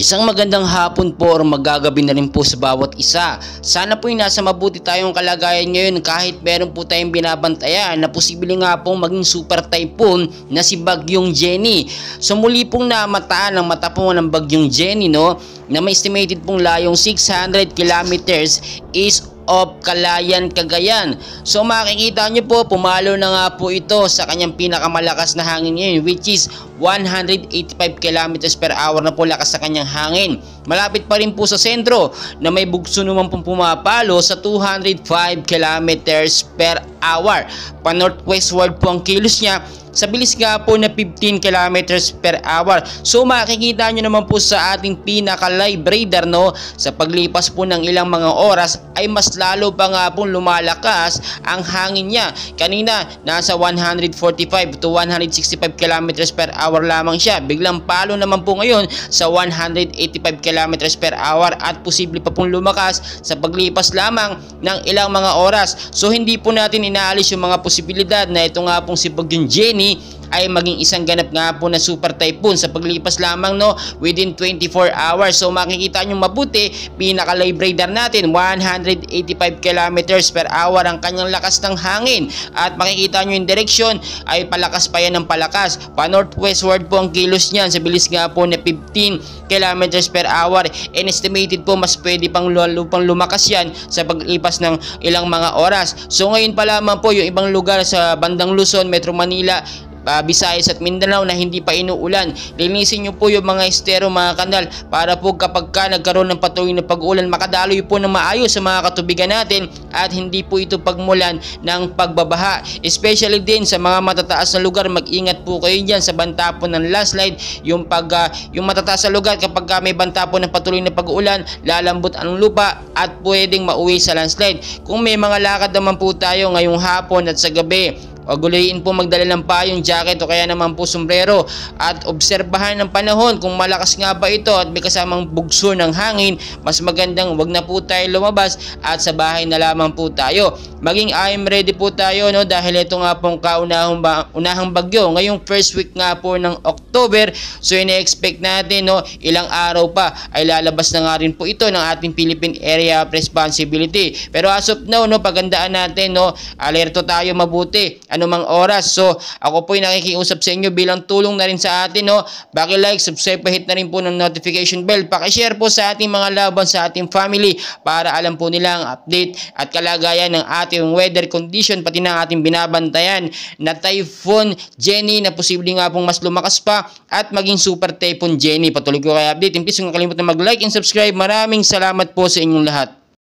Isang magandang hapon po or magagabi na rin po sa bawat isa. Sana po yung nasa mabuti tayong kalagayan ngayon kahit meron po tayong binabantayan na posible nga pong maging super typhoon na si Bagyong Jenny. So muli pong namataan ang mata po ng Bagyong Jenny, no, na may estimated pong layong 600 kilometers is of Calayan, Cagayan. So makikita nyo po, pumalo na nga po ito sa kanyang pinakamalakas na hangin ngayon, which is 185 kilometers per hour na po lakas sa kanyang hangin. Malapit pa rin po sa sentro na may bugso naman pong pumapalo sa 205 kilometers per hour. Pa northwestward po ang kilos niya sa bilis nga po na 15 kilometers per hour. So makikita nyo naman po sa ating pinaka-live radar, no, sa paglipas po ng ilang mga oras ay mas lalo pa nga po lumalakas ang hangin niya. Kanina nasa 145 to 165 kilometers per hour lamang siya. Biglang palo naman po ngayon sa 185 kilometers per hour at posible pa pong lumakas sa paglipas lamang ng ilang mga oras. So hindi po natin inaalis yung mga posibilidad na ito nga pong si Bagyong Jenny ay maging isang ganap nga po na super typhoon sa paglipas lamang, no, within 24 hours. So makikita nyo mabuti, pinaka-live radar natin 185 kilometers per hour ang kanyang lakas ng hangin at makikita nyo yung direksyon ay palakas pa yan ng palakas. Pa northwestward po ang kilos niyan sa bilis nga po na 15 kilometers per hour, and estimated po mas pwede pang lumakas yan sa paglipas ng ilang mga oras. So ngayon pa lamang po yung ibang lugar sa bandang Luzon, Metro Manila, Visayas at Mindanao na hindi pa inuulan, linisin nyo po yung mga estero, mga kanal, para po kapag nagkaroon ng patuloy na pag-ulan, makadaloy po ng maayos sa mga katubigan natin at hindi po ito pagmulan ng pagbabaha. Especially din sa mga matataas na lugar, mag-ingat po kayo dyan sa banta po ng landslide. Yung matataas na lugar, kapag may banta po ng patuloy na pag-ulan, lalambot ang lupa at pwedeng mauwi sa landslide. Kung may mga lakad naman po tayo ngayong hapon at sa gabi, gulayin po magdala ng payong, jacket o kaya naman po sombrero at obserbahan ng panahon kung malakas nga ba ito at may kasamang bugso ng hangin. Mas magandang wag na po tayo lumabas at sa bahay na lamang po tayo. Maging I'm ready po tayo, no, dahil ito nga pong unahang bagyo ngayong first week nga po ng October. So ina-expect natin, no, ilang araw pa ay lalabas na nga rin po ito ng ating Philippine Area of Responsibility. Pero as of now, no, pagandaan natin, no, alerto tayo mabuti anumang oras. So ako po ay nakikiusap sa inyo bilang tulong na rin sa atin, no, paki-like, subscribe, hit na rin po ng notification bell, paki-share po sa ating mga laban, sa ating family, para alam po nila ang update at kalagayan ng ating weather condition, pati ng ating binabantayan na Typhoon Jenny na posibleng nga pong mas lumakas pa at maging super Typhoon Jenny. Patuloy ko kayo update, and please huwag kalimutan mag-like and subscribe. Maraming salamat po sa inyong lahat.